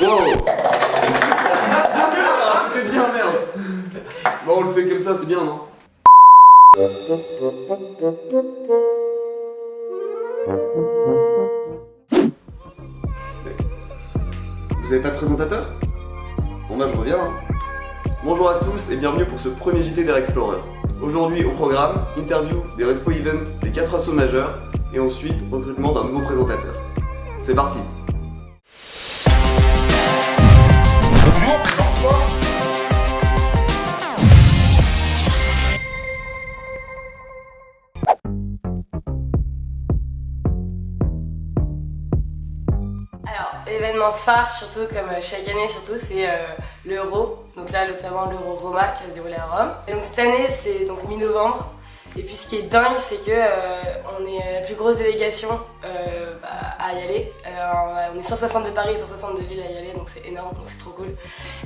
Wow. C'était bien, merde. Bon, on le fait comme ça, c'est bien, non? Vous avez pas de présentateur? Bon bah je reviens. Bonjour à tous et bienvenue pour ce premier JT d'Air Explorer. Aujourd'hui au programme, interview des Respo Events des 4 assos majeurs et ensuite recrutement d'un nouveau présentateur. C'est parti. Alors, l'événement phare, surtout comme chaque année, c'est l'Euro. Donc là, notamment l'Euro Roma qui va se dérouler à Rome. Et donc cette année, c'est donc mi-novembre. Et puis ce qui est dingue, c'est que on est la plus grosse délégation à y aller. On est 160 de Paris et 160 de Lille à y aller, donc c'est énorme, donc c'est trop cool.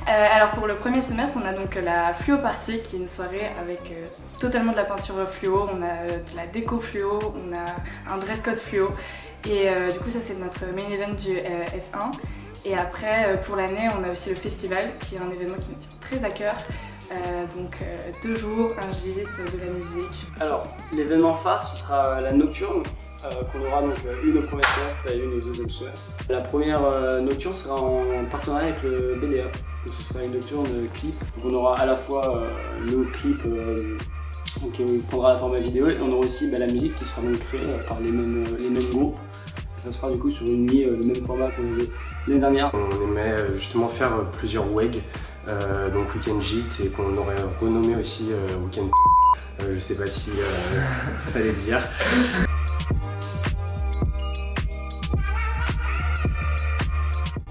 Alors pour le premier semestre, on a donc la Fluo Party qui est une soirée avec totalement de la peinture fluo, on a de la déco fluo, on a un dress code fluo. Et du coup ça c'est notre main event du S1. Et après pour l'année on a aussi le festival qui est un événement qui nous tient très à cœur. Donc 2 jours, un gîte, de la musique. Alors l'événement phare ce sera la nocturne qu'on aura donc une au premier semestre et une au deuxième semestre. La première nocturne sera en partenariat avec le BDA. Donc ce sera une nocturne clip. Donc on aura à la fois le clip qui prendra la format vidéo et on aura aussi la musique qui sera donc créée par les mêmes groupes. Et ça se fera du coup sur une nuit, le même format qu'on avait l'année dernière. On aimait justement faire plusieurs WEG, donc Weekend Gîte, et qu'on aurait renommé aussi Weekend je sais pas si fallait le dire.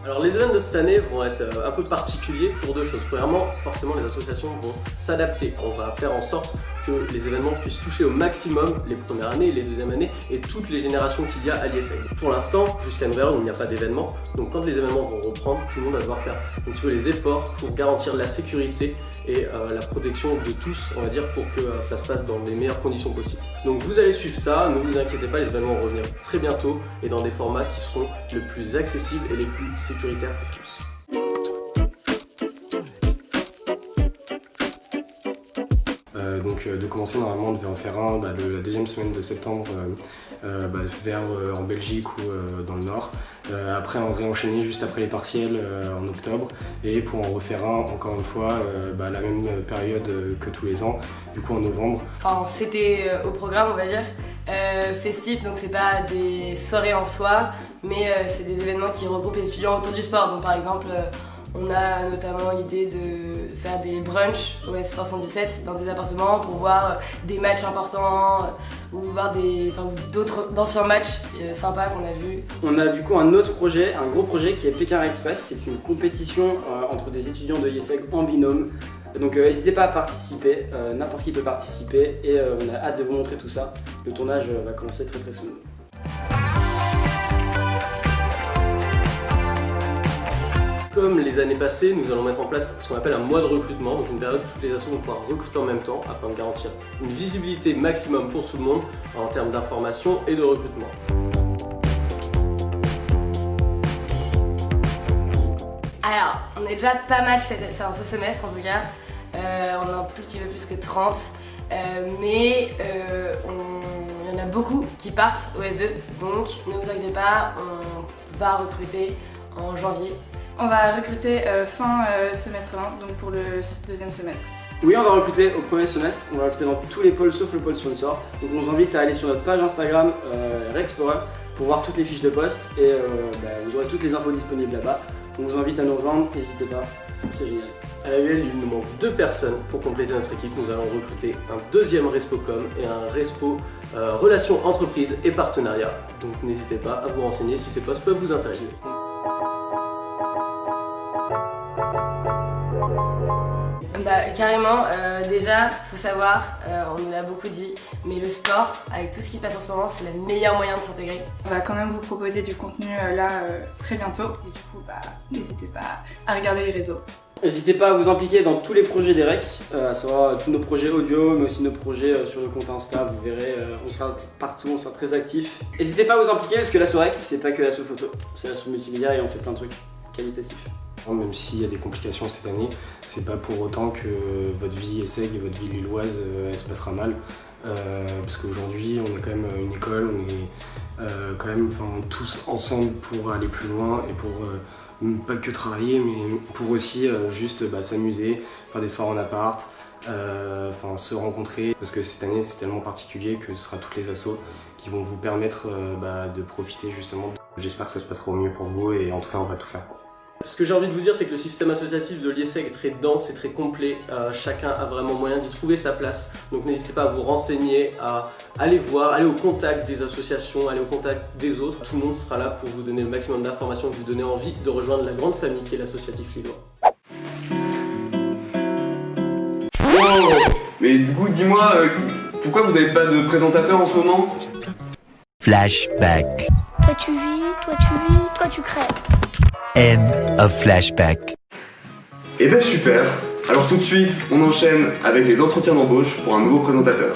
Alors les événements de cette année vont être un peu particuliers pour 2 choses. Premièrement, forcément les associations vont s'adapter. On va faire en sorte que les événements puissent toucher au maximum les premières années, les deuxièmes années et toutes les générations qu'il y a à l'ISEG. Pour l'instant, jusqu'à nouvel ordre, il n'y a pas d'événement. Donc quand les événements vont reprendre, tout le monde va devoir faire un petit peu les efforts pour garantir la sécurité et la protection de tous, on va dire, pour que ça se passe dans les meilleures conditions possibles. Donc vous allez suivre ça, ne vous inquiétez pas, les événements vont revenir très bientôt et dans des formats qui seront le plus accessibles et les plus sécuritaires pour tous. Donc de commencer, normalement on devait en faire un la deuxième semaine de septembre en Belgique ou dans le Nord. Après on réenchaîner juste après les partiels en octobre et pour en refaire un encore une fois la même période que tous les ans, du coup en novembre. Enfin, c'était au programme, on va dire, festif, donc c'est pas des soirées en soi, mais c'est des événements qui regroupent les étudiants autour du sport. Donc par exemple, on a notamment l'idée de faire des brunchs au Sport 117 dans des appartements pour voir des matchs importants ou voir d'autres d'anciens matchs sympas qu'on a vus. On a du coup un autre projet, un gros projet qui est Pékin Express. C'est une compétition entre des étudiants de l'ISEG en binôme. Donc n'hésitez pas à participer, n'importe qui peut participer et on a hâte de vous montrer tout ça. Le tournage va commencer très soon. Comme les années passées, nous allons mettre en place ce qu'on appelle un mois de recrutement, donc une période où toutes les assos vont pouvoir recruter en même temps afin de garantir une visibilité maximum pour tout le monde en termes d'information et de recrutement. Alors, on est déjà pas mal ce semestre en tout cas, on est un tout petit peu plus que 30, mais il y en a beaucoup qui partent au S2, donc ne vous inquiétez pas, on va recruter en janvier. On va recruter fin semestre 1, donc pour le deuxième semestre. Oui, on va recruter au premier semestre, on va recruter dans tous les pôles sauf le pôle sponsor. Donc on vous invite à aller sur notre page Instagram Rexplorer pour voir toutes les fiches de poste et vous aurez toutes les infos disponibles là-bas. On vous invite à nous rejoindre, n'hésitez pas, c'est génial. À la UL, il nous manque 2 personnes pour compléter notre équipe. Nous allons recruter un deuxième Respocom et un Respo Relations Entreprises et Partenariats. Donc n'hésitez pas à vous renseigner si ces postes peuvent vous intéresser. Carrément, déjà, faut savoir, on nous l'a beaucoup dit, mais le sport, avec tout ce qui se passe en ce moment, c'est le meilleur moyen de s'intégrer. On va quand même vous proposer du contenu très bientôt, et du coup, n'hésitez pas à regarder les réseaux. N'hésitez pas à vous impliquer dans tous les projets des REC, à savoir tous nos projets audio, mais aussi nos projets sur le compte Insta, vous verrez, on sera partout, on sera très actifs. N'hésitez pas à vous impliquer parce que l'ASSO REC, c'est pas que l'ASSO photo, c'est l'ASSO multimédia et on fait plein de trucs. qualitatif. Même s'il y a des complications cette année, c'est pas pour autant que votre vie ESSEG et votre vie lilloise elle se passera mal. Parce qu'aujourd'hui on est quand même une école, on est quand même tous ensemble pour aller plus loin et pour pas que travailler mais pour aussi juste s'amuser, faire des soirs en appart, se rencontrer. Parce que cette année c'est tellement particulier que ce sera toutes les assos qui vont vous permettre de profiter justement. J'espère que ça se passera au mieux pour vous et en tout cas on va tout faire. Ce que j'ai envie de vous dire, c'est que le système associatif de l'IESEG est très dense et très complet. Chacun a vraiment moyen d'y trouver sa place. Donc n'hésitez pas à vous renseigner, à aller voir, aller au contact des associations, aller au contact des autres. Tout le monde sera là pour vous donner le maximum d'informations, vous donner envie de rejoindre la grande famille qui est l'associatif lillois. Oh, mais du coup, dis-moi, pourquoi vous avez pas de présentateur en ce moment? Flashback. Toi tu vis, toi tu crèves. End of flashback. Eh ben super. Alors tout de suite, on enchaîne avec les entretiens d'embauche pour un nouveau présentateur.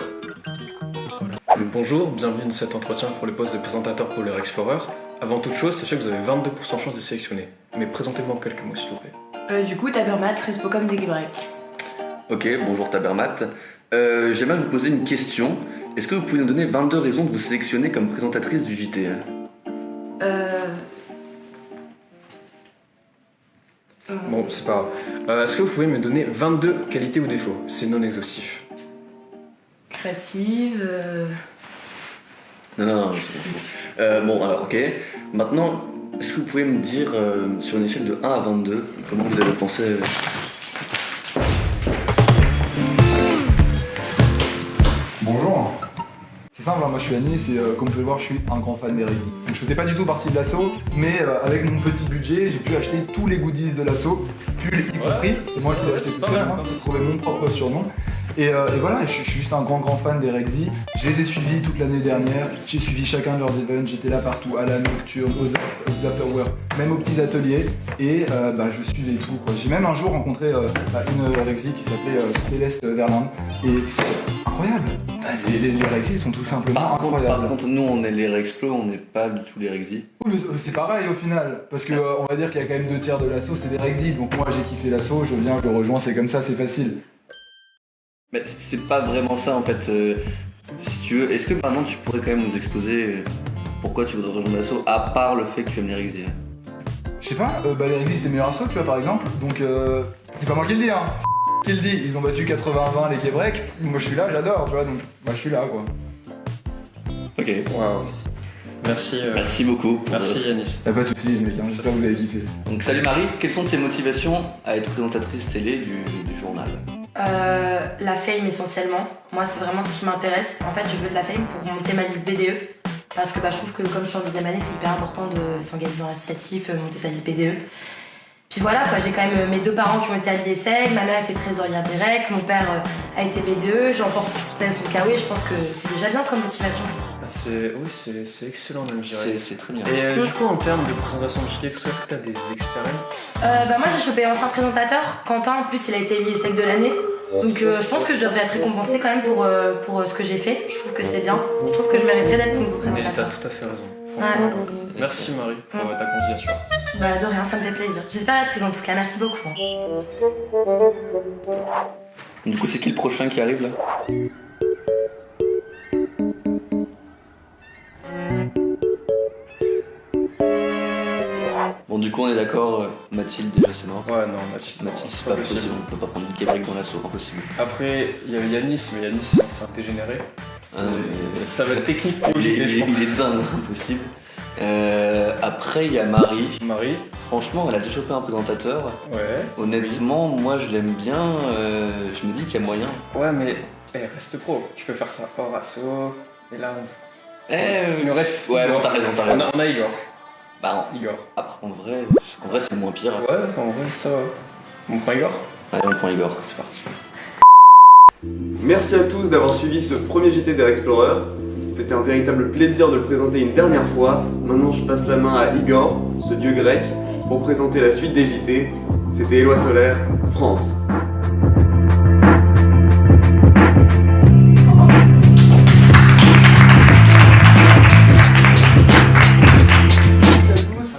Bonjour, bienvenue dans cet entretien pour le poste de présentateur Polar Explorer. Avant toute chose, sachez que vous avez 22% de chance d'être sélectionné. Mais présentez-vous en quelques mots s'il vous plaît. Du coup, Tabermat, Respocom des Gebrek. Ok, bonjour Tabermat. J'aimerais vous poser une question. Est-ce que vous pouvez nous donner 22 raisons de vous sélectionner comme présentatrice du JT? Bon, c'est pas grave. Est-ce que vous pouvez me donner 22 qualités ou défauts? C'est non exhaustif. Créative. Non, c'est bon. Bon, alors, ok. Maintenant, est-ce que vous pouvez me dire, sur une échelle de 1 à 22, comment vous avez pensé... Bonjour. C'est simple, moi je suis Anis et comme vous pouvez le voir, je suis un grand fan d'Hérésie. Donc je faisais pas du tout partie de l'asso, mais avec mon petit budget, j'ai pu acheter tous les goodies de l'asso, pull y compris. C'est moi qui l'ai acheté tout seul, j'ai trouvé mon propre surnom. Et voilà, je suis juste un grand fan d'Hérésie. Je les ai suivis toute l'année dernière, j'ai suivi chacun de leurs events, j'étais là partout, à la nocturne, aux afterwork, même aux petits ateliers, et je suivais tout, quoi. J'ai même un jour rencontré une Hérésie qui s'appelait Céleste Verland, et incroyable. Les Rexy sont tout simplement incroyables. Par contre, nous on est les Rexplo, on n'est pas du tout les Rexy. Oui, mais c'est pareil au final, parce que on va dire qu'il y a quand même 2/3 de l'asso, c'est des Rexy, donc moi j'ai kiffé l'asso, je viens, je le rejoins, c'est comme ça, c'est facile. Mais c'est pas vraiment ça en fait. Si tu veux, est-ce que maintenant tu pourrais quand même nous exposer pourquoi tu voudrais rejoindre l'asso, à part le fait que tu aimes les Rexy? Je sais pas, les Rexy c'est le meilleur asso, tu vois, par exemple, donc c'est pas moi qui le dis, hein. Qui le dit, ils ont battu 80-20 les Québec, moi je suis là, j'adore, tu vois, donc moi je suis là quoi. Ok. Waouh. Merci. Merci beaucoup. Merci Yanis. Y'a pas de soucis mec, j'espère que vous avez kiffé. Donc salut Marie, quelles sont tes motivations à être présentatrice télé du journal? La fame essentiellement. Moi, c'est vraiment ce qui m'intéresse. En fait, je veux de la fame pour monter ma liste BDE. Parce que je trouve que comme je suis en deuxième année, c'est hyper important de s'engager dans l'associatif, monter sa liste BDE. Puis voilà, quoi, j'ai quand même mes deux parents qui ont été à l'IESEG, ma mère était trésorière des REC, mon père a été BDE, j'ai emporté son KW, je pense que c'est déjà bien comme motivation. Oui, c'est excellent même, je dirais. C'est très bien. Et du coup, en termes de présentation de JT, tout ça, est-ce que tu as des expériences? Moi, j'ai chopé l'ancien présentateur, Quentin, en plus, il a été l'IESEG de l'année. Donc je pense que je devrais être récompensée quand même pour ce que j'ai fait. Je trouve que c'est bien. Je trouve que je mériterais d'être nouveau présentateur. Mais t'as tout à fait raison. Merci Marie pour ta candidature. De rien, ça me fait plaisir. J'espère être prise en tout cas, merci beaucoup. Du coup, c'est qui le prochain qui arrive là? Bon, du coup, on est d'accord, Mathilde, déjà c'est mort. Ouais, non, Mathilde. C'est pas possible, on peut pas prendre une Québec dans l'assaut, impossible. Après, il y a Yanis, mais Yanis, c'est un dégénéré. Ça va être technique pour il est dingue, impossible. Après, il y a Marie. Marie. Franchement, elle a déjà chopé un présentateur. Ouais. Honnêtement, moi je l'aime bien. Je me dis qu'il y a moyen. Ouais, mais reste pro. Tu peux faire ça hors assaut. Et là, il nous reste. Ouais, bon, t'as raison. On a Igor. Bah, Igor. Après, en vrai c'est moins pire. Ouais, en vrai, ça va. On prend Igor? Allez, on prend Igor. C'est parti. Merci à tous d'avoir suivi ce premier JT d'Air Explorer. C'était un véritable plaisir de le présenter une dernière fois. Maintenant, je passe la main à Igor, ce dieu grec, pour présenter la suite des JT. C'était Éloi Solaire, France.